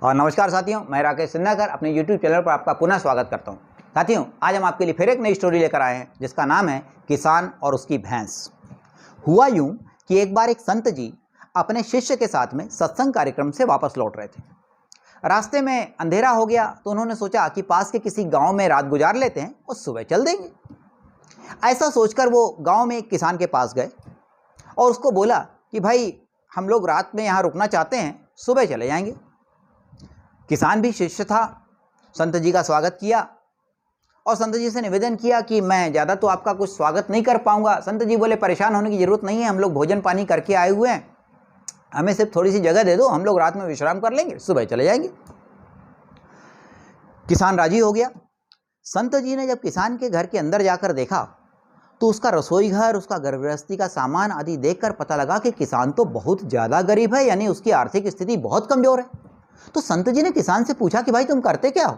और नमस्कार साथियों, मैं राकेश सिन्हाकर अपने YouTube चैनल पर आपका पुनः स्वागत करता हूं। साथियों, आज हम आपके लिए फिर एक नई स्टोरी लेकर आए हैं जिसका नाम है किसान और उसकी भैंस। हुआ यूं कि एक बार एक संत जी अपने शिष्य के साथ में सत्संग कार्यक्रम से वापस लौट रहे थे। रास्ते में अंधेरा हो गया तो उन्होंने सोचा कि पास के किसी गाँव में रात गुजार लेते हैं और सुबह चल देंगे। ऐसा सोचकर वो गाँव में एक किसान के पास गए और उसको बोला कि भाई, हम लोग रात में यहाँ रुकना चाहते हैं, सुबह चले जाएंगे। किसान भी शिष्य था, संत जी का स्वागत किया और संत जी से निवेदन किया कि मैं ज़्यादा तो आपका कुछ स्वागत नहीं कर पाऊंगा। संत जी बोले, परेशान होने की ज़रूरत नहीं है, हम लोग भोजन पानी करके आए हुए हैं, हमें सिर्फ थोड़ी सी जगह दे दो, हम लोग रात में विश्राम कर लेंगे, सुबह चले जाएंगे। किसान राजी हो गया। संत जी ने जब किसान के घर के अंदर जाकर देखा तो उसका रसोई घर, उसका घर गृहस्थी का सामान आदि देखकर पता लगा कि किसान तो बहुत ज़्यादा गरीब है, यानी उसकी आर्थिक स्थिति बहुत कमज़ोर है। तो संत जी ने किसान से पूछा कि भाई, तुम करते क्या हो?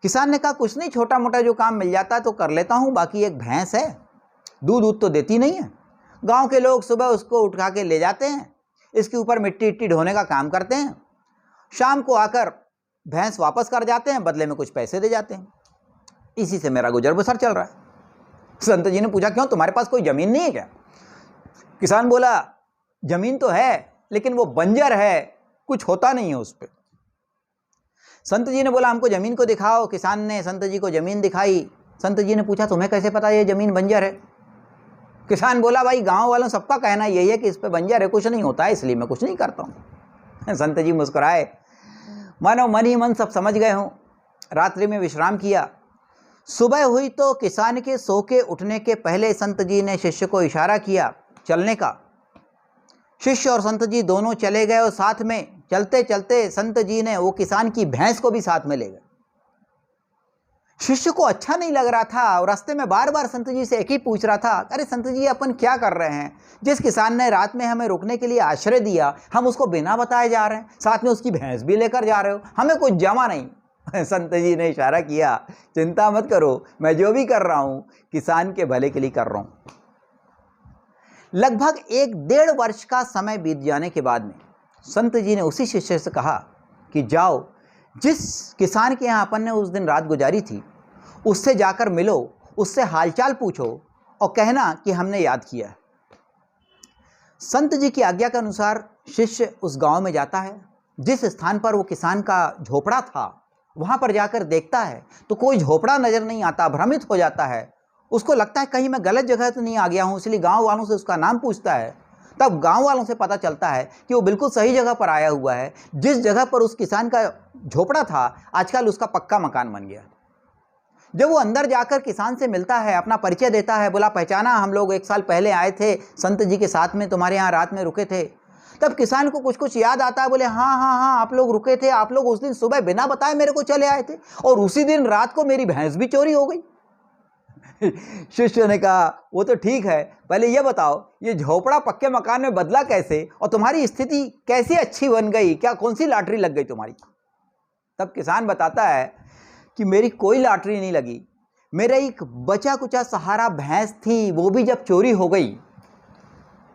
किसान ने कहा, कुछ नहीं, छोटा मोटा जो काम मिल जाता है तो कर लेता हूँ, बाकी एक भैंस है, दूध तो देती नहीं है। गांव के लोग सुबह उसको उठा के ले जाते हैं, इसके ऊपर मिट्टी इट्टी ढोने का काम करते हैं, शाम को आकर भैंस वापस कर जाते हैं, बदले में कुछ पैसे दे जाते हैं, इसी से मेरा गुजर बसर चल रहा है। संत जी ने पूछा, क्यों, तुम्हारे पास कोई ज़मीन नहीं है क्या? किसान बोला, ज़मीन तो है लेकिन वो बंजर है, कुछ होता नहीं है उस पर। संत जी ने बोला, हमको ज़मीन को दिखाओ। किसान ने संत जी को ज़मीन दिखाई। संत जी ने पूछा, तुम्हें कैसे पता ये ज़मीन बंजर है? किसान बोला, भाई, गांव वालों सबका कहना यही है कि इस पे बंजर है, कुछ नहीं होता है, इसलिए मैं कुछ नहीं करता हूँ। संत जी मुस्कुराए, मानो मन ही मन सब समझ गए हों। रात्रि में विश्राम किया। सुबह हुई तो किसान के सो के उठने के पहले संत जी ने शिष्य को इशारा किया चलने का। शिष्य और संत जी दोनों चले गए और साथ में चलते चलते संत जी ने वो किसान की भैंस को भी साथ में ले गए। शिष्य को अच्छा नहीं लग रहा था और रास्ते में बार बार संत जी से एक ही पूछ रहा था, अरे संत जी, अपन क्या कर रहे हैं? जिस किसान ने रात में हमें रुकने के लिए आश्रय दिया, हम उसको बिना बताए जा रहे हैं, साथ में उसकी भैंस भी लेकर जा रहे हो, हमें कुछ जमा नहीं। संत जी ने इशारा किया, चिंता मत करो, मैं जो भी कर रहा हूं किसान के भले के लिए कर रहा हूं। लगभग 1-1.5 वर्ष का समय बीत जाने के बाद में संत जी ने उसी शिष्य से कहा कि जाओ, जिस किसान के यहाँ अपन ने उस दिन रात गुजारी थी उससे जाकर मिलो, उससे हालचाल पूछो और कहना कि हमने याद किया है। संत जी की आज्ञा के अनुसार शिष्य उस गांव में जाता है। जिस स्थान पर वो किसान का झोपड़ा था वहाँ पर जाकर देखता है तो कोई झोपड़ा नज़र नहीं आता, भ्रमित हो जाता है। उसको लगता है कहीं मैं गलत जगह तो नहीं आ गया हूँ, इसलिए गांव वालों से उसका नाम पूछता है। तब गांव वालों से पता चलता है कि वो बिल्कुल सही जगह पर आया हुआ है। जिस जगह पर उस किसान का झोपड़ा था, आजकल उसका पक्का मकान बन गया। जब वो अंदर जाकर किसान से मिलता है, अपना परिचय देता है, बोला, पहचाना, हम लोग 1 साल पहले आए थे, संत जी के साथ में तुम्हारे यहाँ रात में रुके थे। तब किसान को कुछ कुछ याद आता है, बोले, हाँ हाँ हाँ, आप लोग रुके थे, आप लोग उस दिन सुबह बिना बताए मेरे को चले आए थे और उसी दिन रात को मेरी भैंस भी चोरी हो गई। शिष्य ने कहा, वो तो ठीक है, पहले ये बताओ, ये झोपड़ा पक्के मकान में बदला कैसे और तुम्हारी स्थिति कैसी अच्छी बन गई? क्या कौन सी लॉटरी लग गई तुम्हारी? तब किसान बताता है कि मेरी कोई लॉटरी नहीं लगी, मेरा एक बचा कुचा सहारा भैंस थी, वो भी जब चोरी हो गई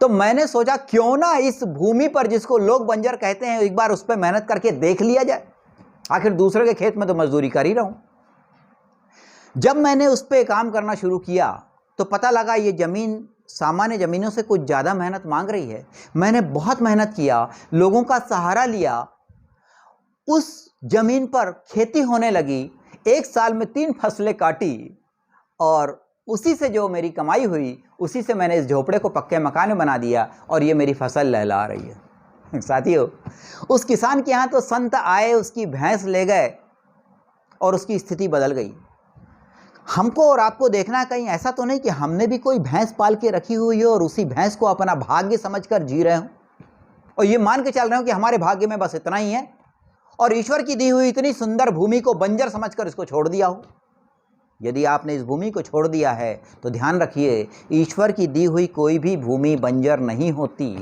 तो मैंने सोचा क्यों ना इस भूमि पर जिसको लोग बंजर कहते हैं, एक बार उस पर मेहनत करके देख लिया जाए, आखिर दूसरे के खेत में तो मजदूरी कर ही रहा हूं। जब मैंने उस पर काम करना शुरू किया तो पता लगा ये ज़मीन सामान्य ज़मीनों से कुछ ज़्यादा मेहनत मांग रही है। मैंने बहुत मेहनत किया, लोगों का सहारा लिया, उस ज़मीन पर खेती होने लगी। 1 साल में 3 फसलें काटी और उसी से जो मेरी कमाई हुई, उसी से मैंने इस झोपड़े को पक्के मकान में बना दिया और ये मेरी फसल लहला रही है। साथियों, उस किसान के यहाँ तो संत आए, उसकी भैंस ले गए और उसकी स्थिति बदल गई। हमको और आपको देखना है कहीं ऐसा तो नहीं कि हमने भी कोई भैंस पाल के रखी हुई हो और उसी भैंस को अपना भाग्य समझकर जी रहे हो और ये मान के चल रहे हो कि हमारे भाग्य में बस इतना ही है और ईश्वर की दी हुई इतनी सुंदर भूमि को बंजर समझकर इसको छोड़ दिया हो। यदि आपने इस भूमि को छोड़ दिया है तो ध्यान रखिए, ईश्वर की दी हुई कोई भी भूमि बंजर नहीं होती।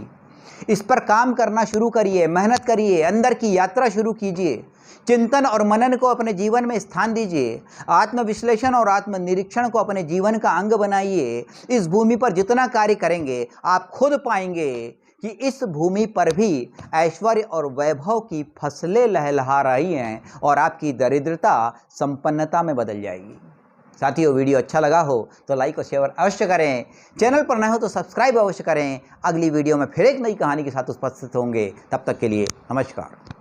इस पर काम करना शुरू करिए, मेहनत करिए, अंदर की यात्रा शुरू कीजिए, चिंतन और मनन को अपने जीवन में स्थान दीजिए, आत्मविश्लेषण और आत्मनिरीक्षण को अपने जीवन का अंग बनाइए। इस भूमि पर जितना कार्य करेंगे आप खुद पाएंगे कि इस भूमि पर भी ऐश्वर्य और वैभव की फसलें लहलहा रही हैं और आपकी दरिद्रता संपन्नता में बदल जाएगी। साथियों, वीडियो अच्छा लगा हो तो लाइक और शेयर अवश्य करें। चैनल पर नए हो तो सब्सक्राइब अवश्य करें। अगली वीडियो में फिर एक नई कहानी के साथ उपस्थित होंगे। तब तक के लिए नमस्कार।